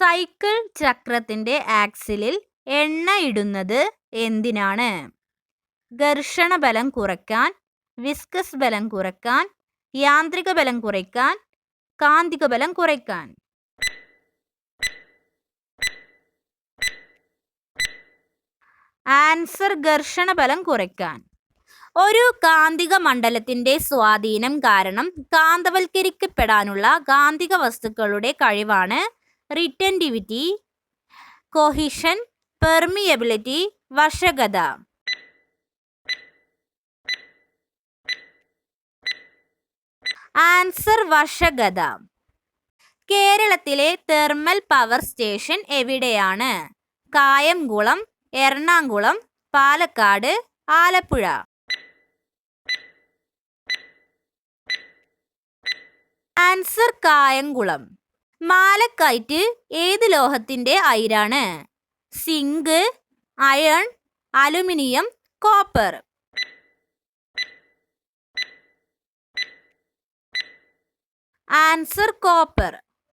Cycle ചക്രത്തിന്റെ ആക്സിലിൽ എണ്ണ ഇടുന്നത് എന്തിനാണ്? ഘർഷണ ബലം കുറയ്ക്കാൻ, വിസ്കസ് ബലം കുറയ്ക്കാൻ, യാന്ത്രിക ബലം കുറയ്ക്കാൻ, കാന്തിക ബലം കുറയ്ക്കാൻ. ആൻസർ ഘർഷണ ബലം കുറയ്ക്കാൻ. ഒരു കാന്തിക മണ്ഡലത്തിന്റെ സ്വാധീനം കാരണം കാന്തവൽക്കരിക്കപ്പെടാനുള്ള കാന്തിക വസ്തുക്കളുടെ കഴിവാണ് റിറ്റൻറ്റിവിറ്റി, കൊഹിഷൻ, പെർമിയബിലിറ്റി, വശകത. ആൻസർ വശകത. കേരളത്തിലെ തെർമൽ പവർ സ്റ്റേഷൻ എവിടെയാണ്? കായംകുളം, എറണാകുളം, പാലക്കാട്, ആലപ്പുഴ. ആൻസർ കായംകുളം. മാലക്കൈറ്റ് ഏത് ലോഹത്തിന്റെ അയിരാണ്? Zinc, iron, aluminium, copper. Answer copper.